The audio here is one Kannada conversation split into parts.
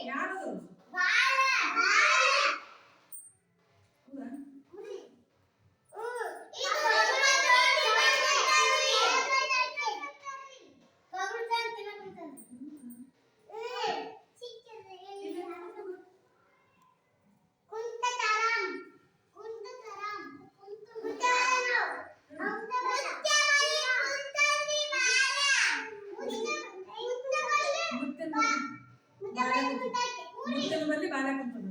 ಯಾರದು ಮುತ್ತನ ಬಲ್ಲಿ ಬಾಲ ಕುಂತದ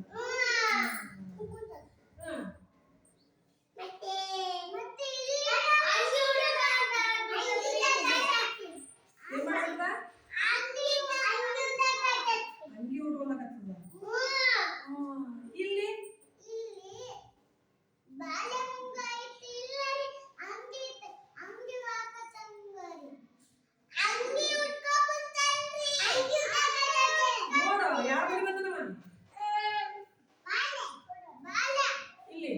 ಅಂಗಿ ಉಟ್ಕೊಳಕತ್ತದ ಇಲ್ಲಿ ನೋಡು ಯಾರ ಬಳಿ ಬಂದನವ ಇಲ್ಲಿ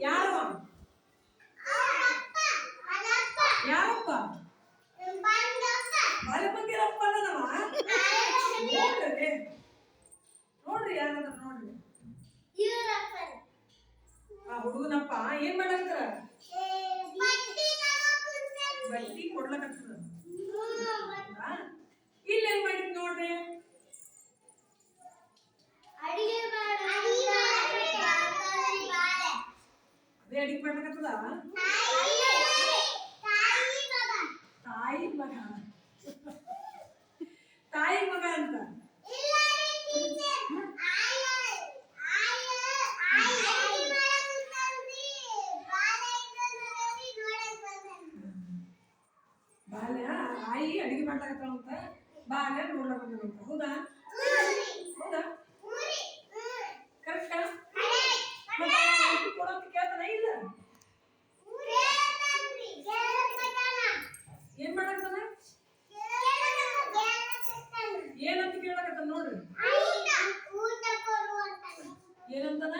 ಯಾರವ ಯಾರಪ್ಪ ಬಾಲೆ ಬಂದಿರಪ್ಪ ಅನ್ನದವ ನೋಡ್ರಿ ನೋಡ್ರಿ ಯಾರಂದ್ರ ನೋಡ್ರಿ ಆ ಹುಡುಗನಪ್ಪ ಏನ್ ಮಾಡಕತ್ತಾರ ಬಟ್ಟಿ ಕೊಡ್ಲಕತ್ತದ ಇಲ್ಲಿ ಏನ್ ಮಾಡಿದ್ ನೋಡ್ರಿ ಅದೇ ಅಡಿಗೆ ಮಾಡ್ಲಕತ್ತದ ತಾಯಿ ಮಗ ತಾಯಿ ಮಗ ಅಂತ ಬಾಲ್ಯ ಆಯಿ ಅಡಿಗೆ ಮಾಡ್ಲಾಕತ್ತಾಳಂತ ಬಾಲ್ಯ ನೋಡ್ಲಕ್ ಬಂದಂತ ಹೌದಾ ಹೌದಾ ಕರೆಕ್ಟಾ ಕೊಡಂತ ಕೇಳ್ತಾನ ಇಲ್ಲ ಏನ್ ಮಾಡಕತ್ತಾನ ಏನಂತ ಕೇಳಕತ್ತಾನ ನೋಡ್ರಿ ಏನಂತಾನ